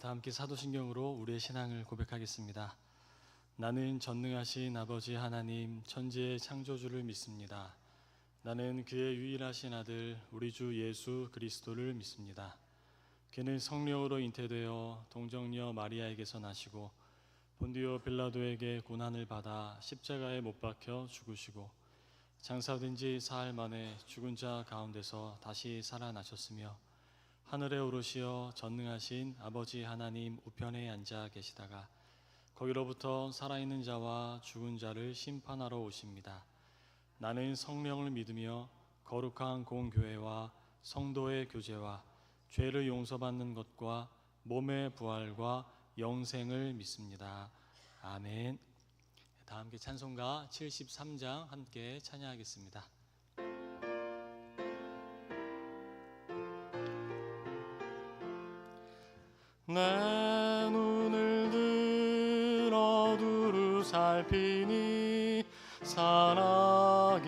다 함께 사도신경으로 우리의 신앙을 고백하겠습니다. 나는 전능하신 아버지 하나님 천지의 창조주를 믿습니다. 나는 그의 유일하신 아들 우리 주 예수 그리스도를 믿습니다. 그는 성령으로 잉태되어 동정녀 마리아에게서 나시고 본디오 빌라도에게 고난을 받아 십자가에 못 박혀 죽으시고 장사된 지 사흘 만에 죽은 자 가운데서 다시 살아나셨으며 하늘에 오르시어 전능하신 아버지 하나님 우편에 앉아 계시다가 거기로부터 살아있는 자와 죽은 자를 심판하러 오십니다. 나는 성령을 믿으며 거룩한 공교회와 성도의 교제와 죄를 용서받는 것과 몸의 부활과 영생을 믿습니다. 아멘. 다 함께 찬송가 73장 함께 찬양하겠습니다. 내 눈을 들어 두루 살피니 산악이라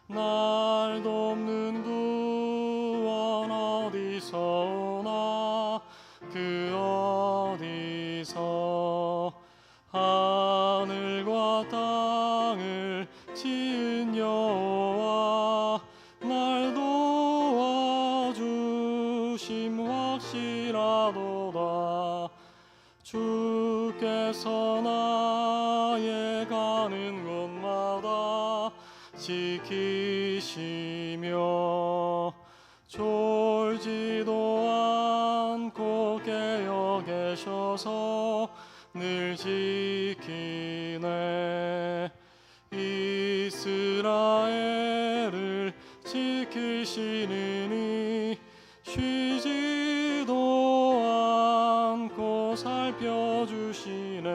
날 돕는 구원 어디서 오나 그 어디서 하늘과 땅을 지은 여호와 날 도와주심 확실하도다. 주께서 나의 가는 곳마다 지키시며 졸지도 않고 깨어 계셔서 늘 지키네. 이스라엘을 지키시느니 쉬지도 않고 살펴주시네.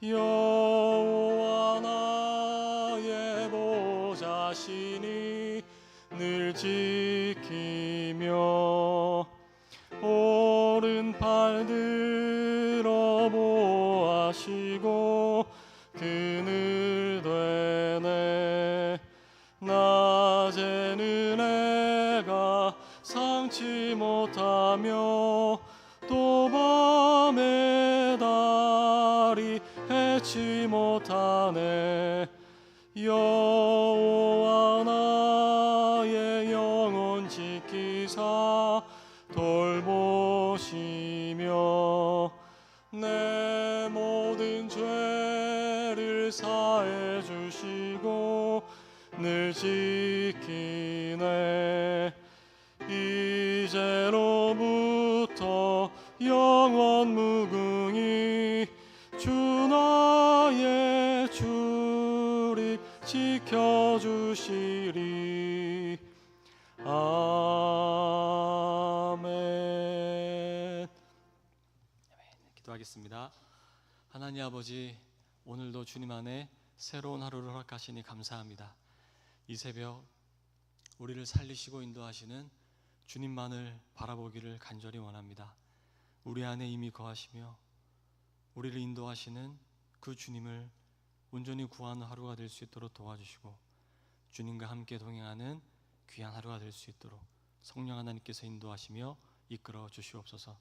여호와 나의 보좌시니 늘 지키며 오른팔 들어 보호하시고 그늘 되네. 낮에는 해가 상치 못하며 또 밤에 달이 해치 못하네. 여호와 나의 영혼 지키사 돌보시며 내 모든 죄를 사해 주시고 늘 지키네. 이제로부터 영원 무궁히 주 나의 출입 지켜주시리. 아멘. 기도하겠습니다. 하나님 아버지, 오늘도 주님 안에 새로운 하루를 허락하시니 감사합니다. 이 새벽 우리를 살리시고 인도하시는 주님만을 바라보기를 간절히 원합니다. 우리 안에 이미 거하시며 우리를 인도하시는 그 주님을 온전히 구하는 하루가 될 수 있도록 도와주시고 주님과 함께 동행하는 귀한 하루가 될 수 있도록 성령 하나님께서 인도하시며 이끌어 주시옵소서.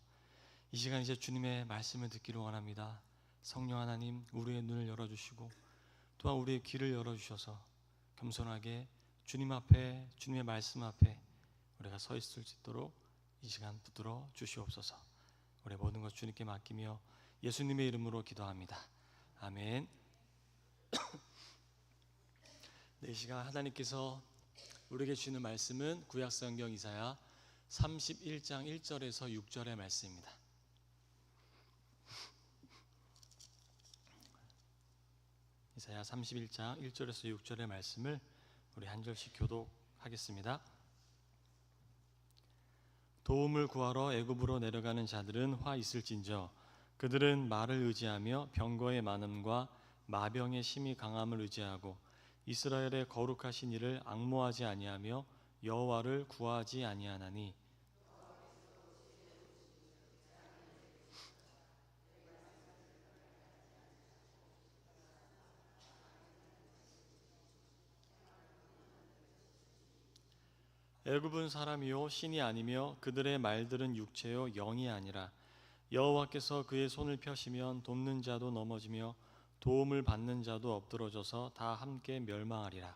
이 시간 이제 주님의 말씀을 듣기를 원합니다. 성령 하나님, 우리의 눈을 열어주시고 또한 우리의 귀를 열어주셔서 겸손하게 주님 앞에, 주님의 말씀 앞에 우리가 서 있을 수 있도록 이 시간 붙들어 주시옵소서. 우리의 모든 것 주님께 맡기며 예수님의 이름으로 기도합니다. 아멘. 네, 이 시간 하나님께서 우리에게 주시는 말씀은 구약성경 이사야 31장 1절에서 6절의 말씀입니다. 이사야 31장 1절에서 6절의 말씀을 우리 한 절씩 교독하겠습니다. 도움을 구하러 애굽으로 내려가는 자들은 화 있을진저 그들은 말을 의지하며 병거의 많음과 마병의 심히 강함을 의지하고 이스라엘의 거룩하신 이를 앙모하지 아니하며 여호와를 구하지 아니하나니 애굽은 사람이요 신이 아니며 그들의 말들은 육체요 영이 아니라 여호와께서 그의 손을 펴시면 돕는 자도 넘어지며 도움을 받는 자도 엎드러져서 다 함께 멸망하리라.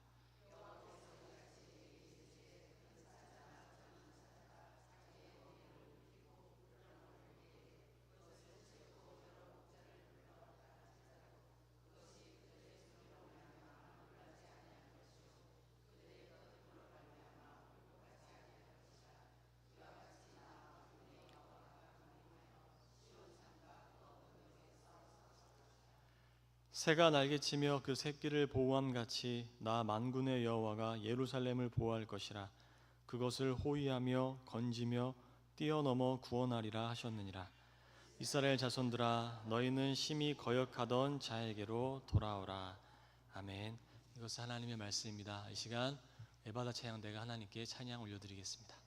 새가 날개치며 그 새끼를 보호함 같이 나 만군의 여호와가 예루살렘을 보호할 것이라. 그것을 호위하며 건지며 뛰어넘어 구원하리라 하셨느니라. 이스라엘 자손들아 너희는 심히 거역하던 자에게로 돌아오라. 아멘. 이것은 하나님의 말씀입니다. 이 시간 에바다 찬양대가 하나님께 찬양 올려드리겠습니다.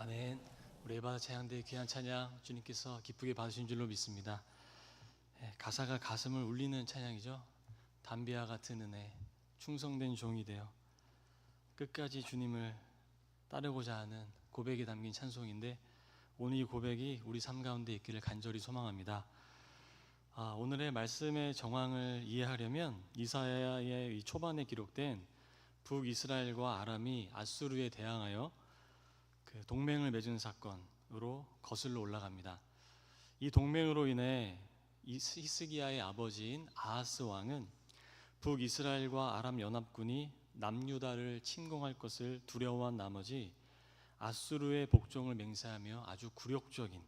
아멘. 우리 에바다 찬양대의 귀한 찬양 주님께서 기쁘게 받으신 줄로 믿습니다. 가사가 가슴을 울리는 찬양이죠. 담비와 같은 은혜, 충성된 종이 되어 끝까지 주님을 따르고자 하는 고백이 담긴 찬송인데 오늘 이 고백이 우리 삶 가운데 있기를 간절히 소망합니다. 오늘의 말씀의 정황을 이해하려면 이사야의 이 초반에 기록된 북이스라엘과 아람이 아수르에 대항하여 그 동맹을 맺은 사건으로 거슬러 올라갑니다. 이 동맹으로 인해 히스기야의 아버지인 아하스 왕은 북이스라엘과 아람 연합군이 남유다를 침공할 것을 두려워한 나머지 아수르의 복종을 맹세하며 아주 굴욕적인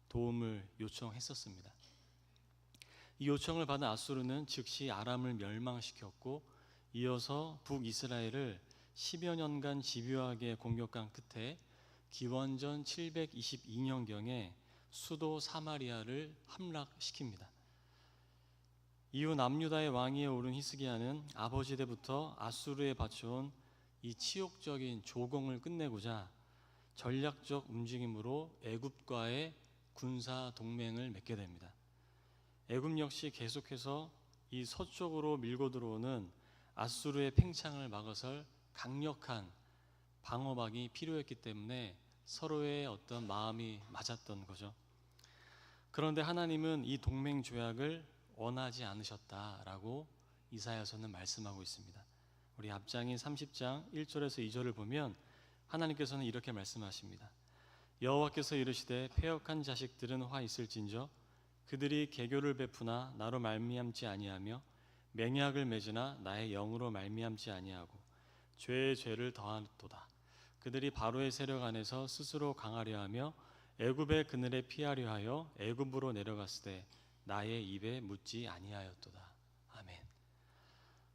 도움을 요청했었습니다. 이 요청을 받은 아수르는 즉시 아람을 멸망시켰고 이어서 북이스라엘을 10여 년간 집요하게 공격한 끝에 기원전 722년경에 수도 사마리아를 함락시킵니다. 이후 남유다의 왕위에 오른 히스기야는 아버지 때부터 아수르에 바쳐온 이 치욕적인 조공을 끝내고자 전략적 움직임으로 애굽과의 군사 동맹을 맺게 됩니다. 애굽 역시 계속해서 이 서쪽으로 밀고 들어오는 아수르의 팽창을 막아설 강력한 방어막이 필요했기 때문에 서로의 어떤 마음이 맞았던 거죠. 그런데 하나님은 이 동맹 조약을 원하지 않으셨다라고 이사야서는 말씀하고 있습니다. 우리 앞장인 30장 1절에서 2절을 보면 하나님께서는 이렇게 말씀하십니다. 여호와께서 이르시되 패역한 자식들은 화 있을진저 그들이 계교를 베푸나 나로 말미암지 아니하며 맹약을 맺으나 나의 영으로 말미암지 아니하고 죄의 죄를 더하도다. 그들이 바로의 세력 안에서 스스로 강하려 하며 애굽의 그늘에 피하려 하여 애굽으로 내려갔으되 나의 입에 묻지 아니하였도다. 아멘.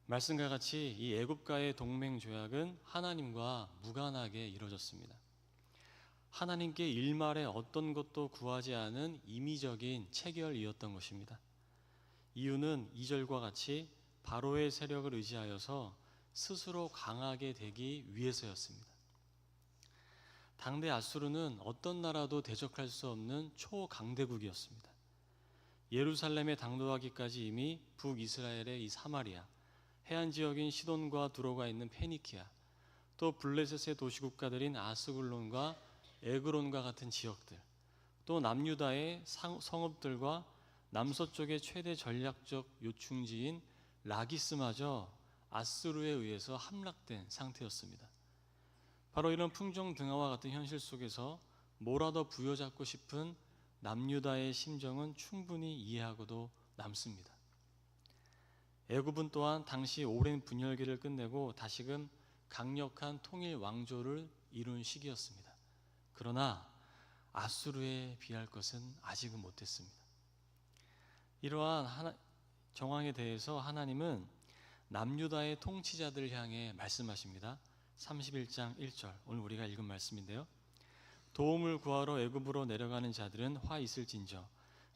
말씀과 같이 이 애굽과의 동맹 조약은 하나님과 무관하게 이루어졌습니다. 하나님께 일말에 어떤 것도 구하지 않은 임의적인 체결이었던 것입니다. 이유는 2절과 같이 바로의 세력을 의지하여서 스스로 강하게 되기 위해서였습니다. 당대 아수르는 어떤 나라도 대적할 수 없는 초강대국이었습니다. 예루살렘에 당도하기까지 이미 북이스라엘의 이 사마리아, 해안 지역인 시돈과 두로가 있는 페니키아, 또 블레셋의 도시국가들인 아스글론과 에그론과 같은 지역들, 또 남유다의 성읍들과 남서쪽의 최대 전략적 요충지인 라기스마저 아수르에 의해서 함락된 상태였습니다. 바로 이런 풍정등화와 같은 현실 속에서 뭐라도 부여잡고 싶은 남유다의 심정은 충분히 이해하고도 남습니다. 애굽은 또한 당시 오랜 분열기를 끝내고 다시금 강력한 통일 왕조를 이룬 시기였습니다. 그러나 아수르에 비할 것은 아직은 못했습니다. 이러한 정황에 대해서 하나님은 남유다의 통치자들을 향해 말씀하십니다. 31장 1절, 오늘 우리가 읽은 말씀인데요. 도움을 구하러 애굽으로 내려가는 자들은 화 있을진저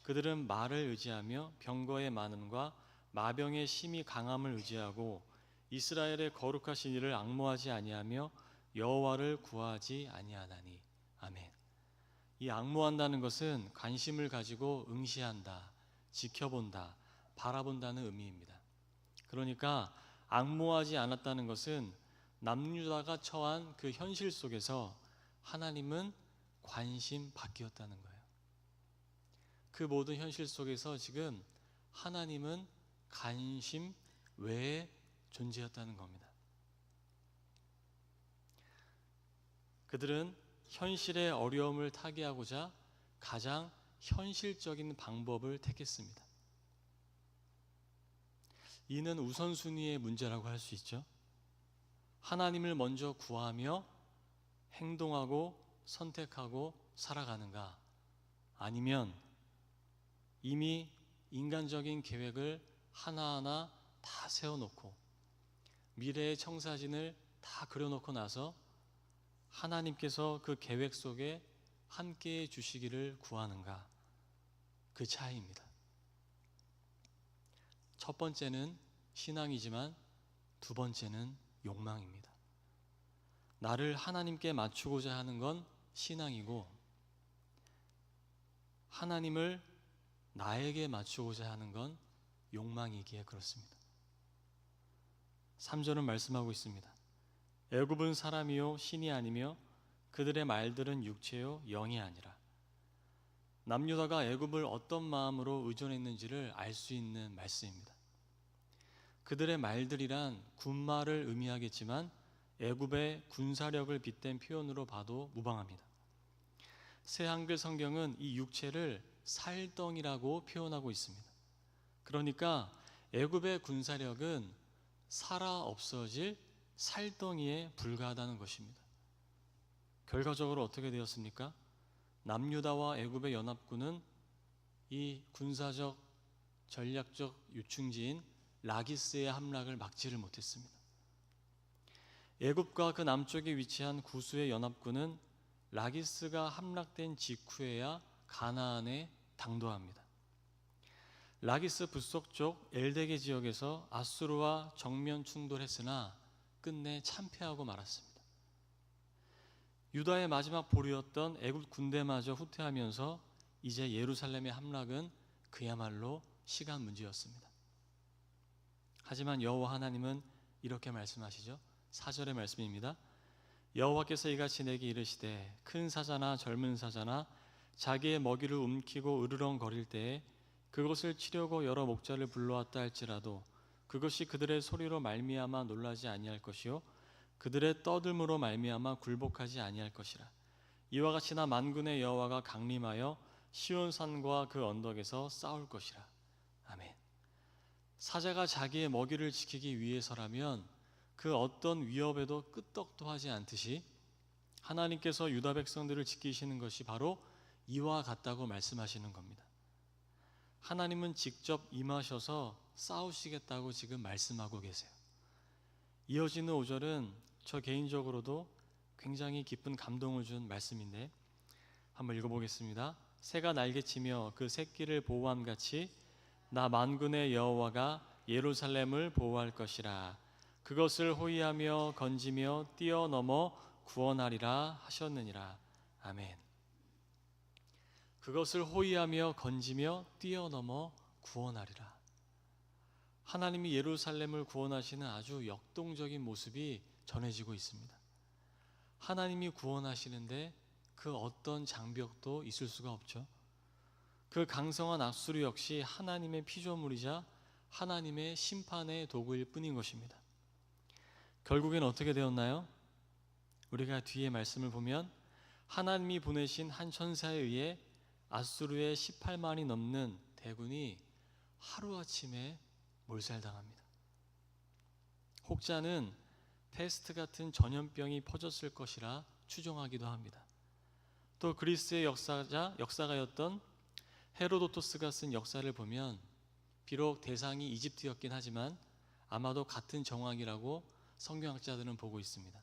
그들은 말을 의지하며 병거의 많음과 마병의 심히 강함을 의지하고 이스라엘의 거룩하신 이를 앙모하지 아니하며 여호와를 구하지 아니하나니. 아멘. 이 앙모한다는 것은 관심을 가지고 응시한다, 지켜본다, 바라본다는 의미입니다. 그러니까 앙모하지 않았다는 것은 남유다가 처한 그 현실 속에서 하나님은 관심 밖이었다는 거예요. 그 모든 현실 속에서 지금 하나님은 관심 외에 존재했다는 겁니다. 그들은 현실의 어려움을 타개하고자 가장 현실적인 방법을 택했습니다. 이는 우선순위의 문제라고 할 수 있죠. 하나님을 먼저 구하며 행동하고 선택하고 살아가는가, 아니면 이미 인간적인 계획을 하나하나 다 세워놓고 미래의 청사진을 다 그려놓고 나서 하나님께서 그 계획 속에 함께해 주시기를 구하는가, 그 차이입니다. 첫 번째는 신앙이지만 두 번째는 욕망입니다. 나를 하나님께 맞추고자 하는 건 신앙이고 하나님을 나에게 맞추고자 하는 건 욕망이기에 그렇습니다. 3절은 말씀하고 있습니다. 애굽은 사람이요 신이 아니며 그들의 말들은 육체요 영이 아니라. 남유다가 애굽을 어떤 마음으로 의존했는지를 알 수 있는 말씀입니다. 그들의 말들이란 군말을 의미하겠지만 애굽의 군사력을 빗댄 표현으로 봐도 무방합니다. 새 한글 성경은 이 육체를 살덩이라고 표현하고 있습니다. 그러니까 애굽의 군사력은 살아 없어질 살덩이에 불과하다는 것입니다. 결과적으로 어떻게 되었습니까? 남유다와 애굽의 연합군은 이 군사적 전략적 요충지인 라기스의 함락을 막지를 못했습니다. 애굽과 그 남쪽에 위치한 구스의 연합군은 라기스가 함락된 직후에야 가나안에 당도합니다. 라기스 북서쪽 엘데게 지역에서 아수르와 정면 충돌했으나 끝내 참패하고 말았습니다. 유다의 마지막 보루였던 애굽 군대마저 후퇴하면서 이제 예루살렘의 함락은 그야말로 시간 문제였습니다. 하지만 여호와 하나님은 이렇게 말씀하시죠. 4절의 말씀입니다. 여호와께서 이같이 내게 이르시되 큰 사자나 젊은 사자나 자기의 먹이를 움키고 으르렁거릴 때에 그것을 치려고 여러 목자를 불러왔다 할지라도 그것이 그들의 소리로 말미암아 놀라지 아니할 것이요 그들의 떠들므로 말미암아 굴복하지 아니할 것이라. 이와 같이 나 만군의 여호와가 강림하여 시온 산과 그 언덕에서 싸울 것이라. 아멘. 사자가 자기의 먹이를 지키기 위해서라면 그 어떤 위협에도 끄떡도 하지 않듯이 하나님께서 유다 백성들을 지키시는 것이 바로 이와 같다고 말씀하시는 겁니다. 하나님은 직접 임하셔서 싸우시겠다고 지금 말씀하고 계세요. 이어지는 5절은 저 개인적으로도 굉장히 기쁜 감동을 준 말씀인데 한번 읽어보겠습니다. 새가 날개치며 그 새끼를 보호함 같이 나 만군의 여호와가 예루살렘을 보호할 것이라. 그것을 호위하며 건지며 뛰어넘어 구원하리라 하셨느니라. 아멘. 그것을 호위하며 건지며 뛰어넘어 구원하리라. 하나님이 예루살렘을 구원하시는 아주 역동적인 모습이 전해지고 있습니다. 하나님이 구원하시는데 그 어떤 장벽도 있을 수가 없죠. 그 강성한 앗수르 역시 하나님의 피조물이자 하나님의 심판의 도구일 뿐인 것입니다. 결국엔 어떻게 되었나요? 우리가 뒤에 말씀을 보면 하나님이 보내신 한 천사에 의해 앗수르의 18만이 넘는 대군이 하루아침에 몰살당합니다. 혹자는 패스트 같은 전염병이 퍼졌을 것이라 추정하기도 합니다. 또 그리스의 역사가였던 헤로도토스가 쓴 역사를 보면 비록 대상이 이집트였긴 하지만 아마도 같은 정황이라고 성경학자들은 보고 있습니다.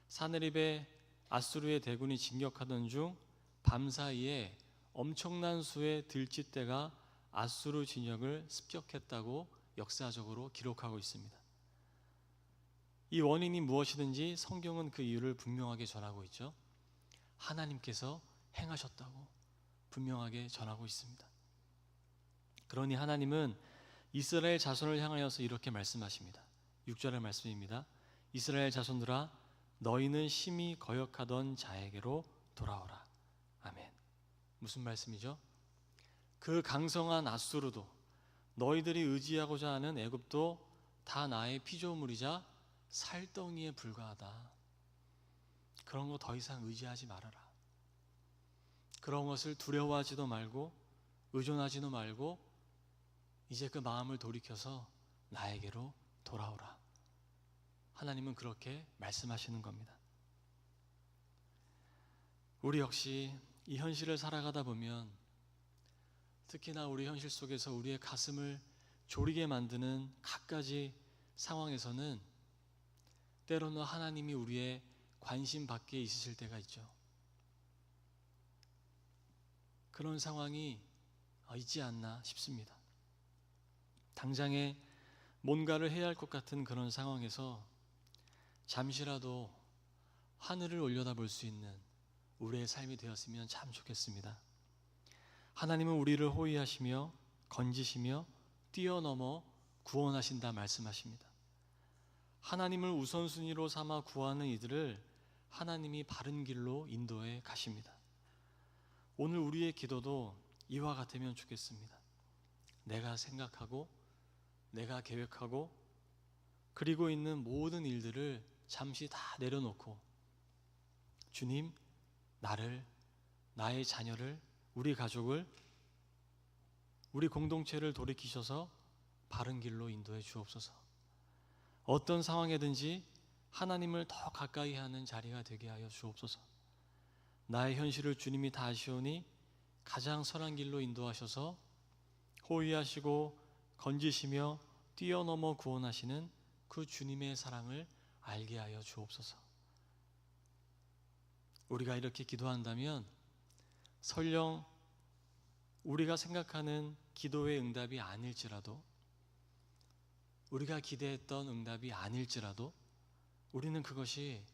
사네립의 앗수르의 대군이 진격하던 중 밤사이에 엄청난 수의 들쥐떼가 앗수르 진영을 습격했다고 역사적으로 기록하고 있습니다. 이 원인이 무엇이든지 성경은 그 이유를 분명하게 전하고 있죠. 하나님께서 행하셨다고 분명하게 전하고 있습니다. 그러니 하나님은 이스라엘 자손을 향하여서 이렇게 말씀하십니다. 6절의 말씀입니다. 이스라엘 자손들아 너희는 심히 거역하던 자에게로 돌아오라. 아멘. 무슨 말씀이죠? 그 강성한 앗수르도 너희들이 의지하고자 하는 애굽도 다 나의 피조물이자 살덩이에 불과하다. 그런 거 더 이상 의지하지 말아라. 그런 것을 두려워하지도 말고 의존하지도 말고 이제 그 마음을 돌이켜서 나에게로 돌아오라. 하나님은 그렇게 말씀하시는 겁니다. 우리 역시 이 현실을 살아가다 보면 특히나 우리 현실 속에서 우리의 가슴을 졸이게 만드는 갖가지 상황에서는 때로는 하나님이 우리의 관심 밖에 있으실 때가 있죠. 그런 상황이 있지 않나 싶습니다. 당장에 뭔가를 해야 할 것 같은 그런 상황에서 잠시라도 하늘을 올려다볼 수 있는 우리의 삶이 되었으면 참 좋겠습니다. 하나님은 우리를 호위하시며 건지시며 뛰어넘어 구원하신다 말씀하십니다. 하나님을 우선순위로 삼아 구하는 이들을 하나님이 바른 길로 인도해 가십니다. 오늘 우리의 기도도 이와 같으면 좋겠습니다. 내가 생각하고 내가 계획하고 그리고 있는 모든 일들을 잠시 다 내려놓고 주님, 나를, 나의 자녀를, 우리 가족을, 우리 공동체를 돌이키셔서 바른 길로 인도해 주옵소서. 어떤 상황에든지 하나님을 더 가까이 하는 자리가 되게 하여 주옵소서. 나의 현실을 주님이 다 아시오니 가장 선한 길로 인도하셔서 호위하시고 건지시며 뛰어넘어 구원하시는 그 주님의 사랑을 알게 하여 주옵소서. 우리가 이렇게 기도한다면 설령 우리가 생각하는 기도의 응답이 아닐지라도 우리가 기대했던 응답이 아닐지라도 우리는 그것이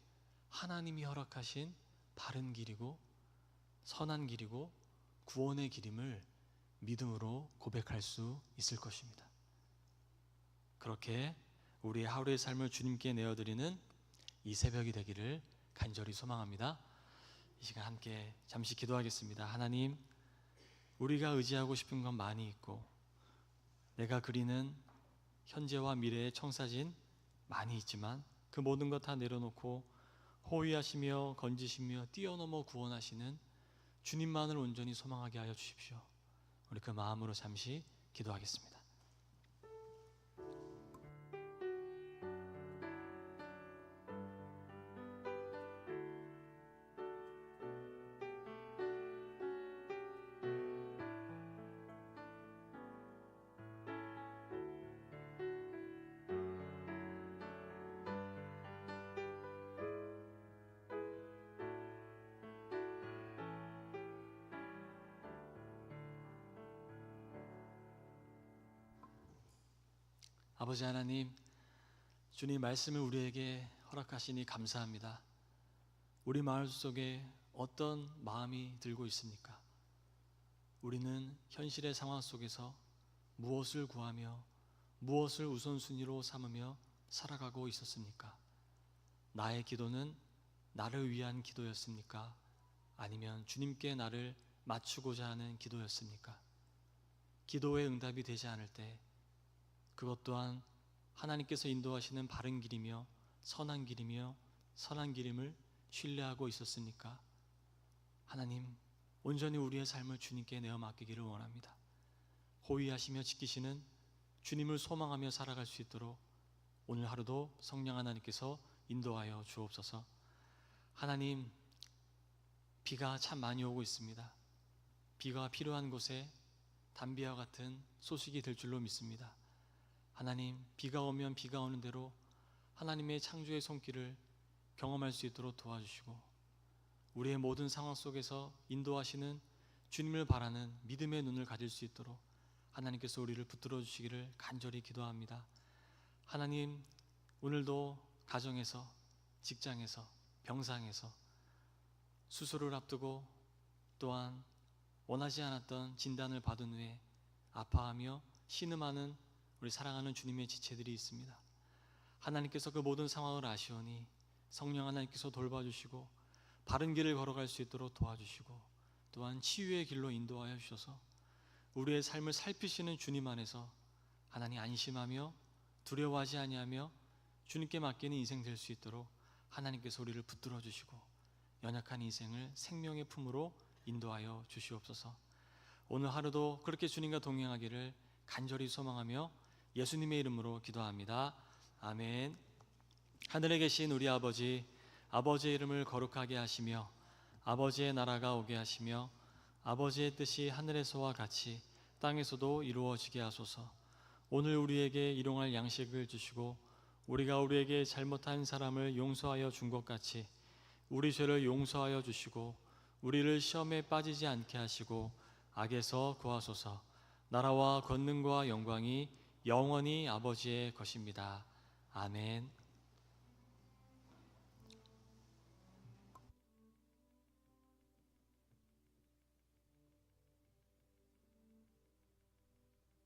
하나님이 허락하신 바른 길이고 선한 길이고 구원의 길임을 믿음으로 고백할 수 있을 것입니다. 그렇게 우리의 하루의 삶을 주님께 내어드리는 이 새벽이 되기를 간절히 소망합니다. 이 시간 함께 잠시 기도하겠습니다. 하나님, 우리가 의지하고 싶은 건 많이 있고 내가 그리는 현재와 미래의 청사진 많이 있지만 그 모든 것 다 내려놓고 호위하시며 건지시며 뛰어넘어 구원하시는 주님만을 온전히 소망하게 하여 주십시오. 우리 그 마음으로 잠시 기도하겠습니다. 아버지 하나님, 주님 말씀을 우리에게 허락하시니 감사합니다. 우리 마음 속에 어떤 마음이 들고 있습니까? 우리는 현실의 상황 속에서 무엇을 구하며 무엇을 우선순위로 삼으며 살아가고 있었습니까? 나의 기도는 나를 위한 기도였습니까? 아니면 주님께 나를 맞추고자 하는 기도였습니까? 기도의 응답이 되지 않을 때 그것 또한 하나님께서 인도하시는 바른 길이며 선한 길이며 선한 길임을 신뢰하고 있었습니까? 하나님, 온전히 우리의 삶을 주님께 내어 맡기기를 원합니다. 호위하시며 지키시는 주님을 소망하며 살아갈 수 있도록 오늘 하루도 성령 하나님께서 인도하여 주옵소서. 하나님, 비가 참 많이 오고 있습니다. 비가 필요한 곳에 담비와 같은 소식이 될 줄로 믿습니다. 하나님, 비가 오면 비가 오는 대로 하나님의 창조의 손길을 경험할 수 있도록 도와주시고 우리의 모든 상황 속에서 인도하시는 주님을 바라는 믿음의 눈을 가질 수 있도록 하나님께서 우리를 붙들어 주시기를 간절히 기도합니다. 하나님, 오늘도 가정에서, 직장에서, 병상에서 수술을 앞두고 또한 원하지 않았던 진단을 받은 후에 아파하며 신음하는 우리 사랑하는 주님의 지체들이 있습니다. 하나님께서 그 모든 상황을 아시오니 성령 하나님께서 돌봐주시고 바른 길을 걸어갈 수 있도록 도와주시고 또한 치유의 길로 인도하여 주셔서 우리의 삶을 살피시는 주님 안에서 하나님 안심하며 두려워하지 아니하며 주님께 맡기는 인생 될 수 있도록 하나님께서 우리를 붙들어 주시고 연약한 인생을 생명의 품으로 인도하여 주시옵소서. 오늘 하루도 그렇게 주님과 동행하기를 간절히 소망하며 예수님의 이름으로 기도합니다. 아멘. 하늘에 계신 우리 아버지, 아버지의 이름을 거룩하게 하시며 아버지의 나라가 오게 하시며 아버지의 뜻이 하늘에서와 같이 땅에서도 이루어지게 하소서. 오늘 우리에게 일용할 양식을 주시고 우리가 우리에게 잘못한 사람을 용서하여 준 것 같이 우리 죄를 용서하여 주시고 우리를 시험에 빠지지 않게 하시고 악에서 구하소서. 나라와 권능과 영광이 영원히 아버지의 것입니다. 아멘.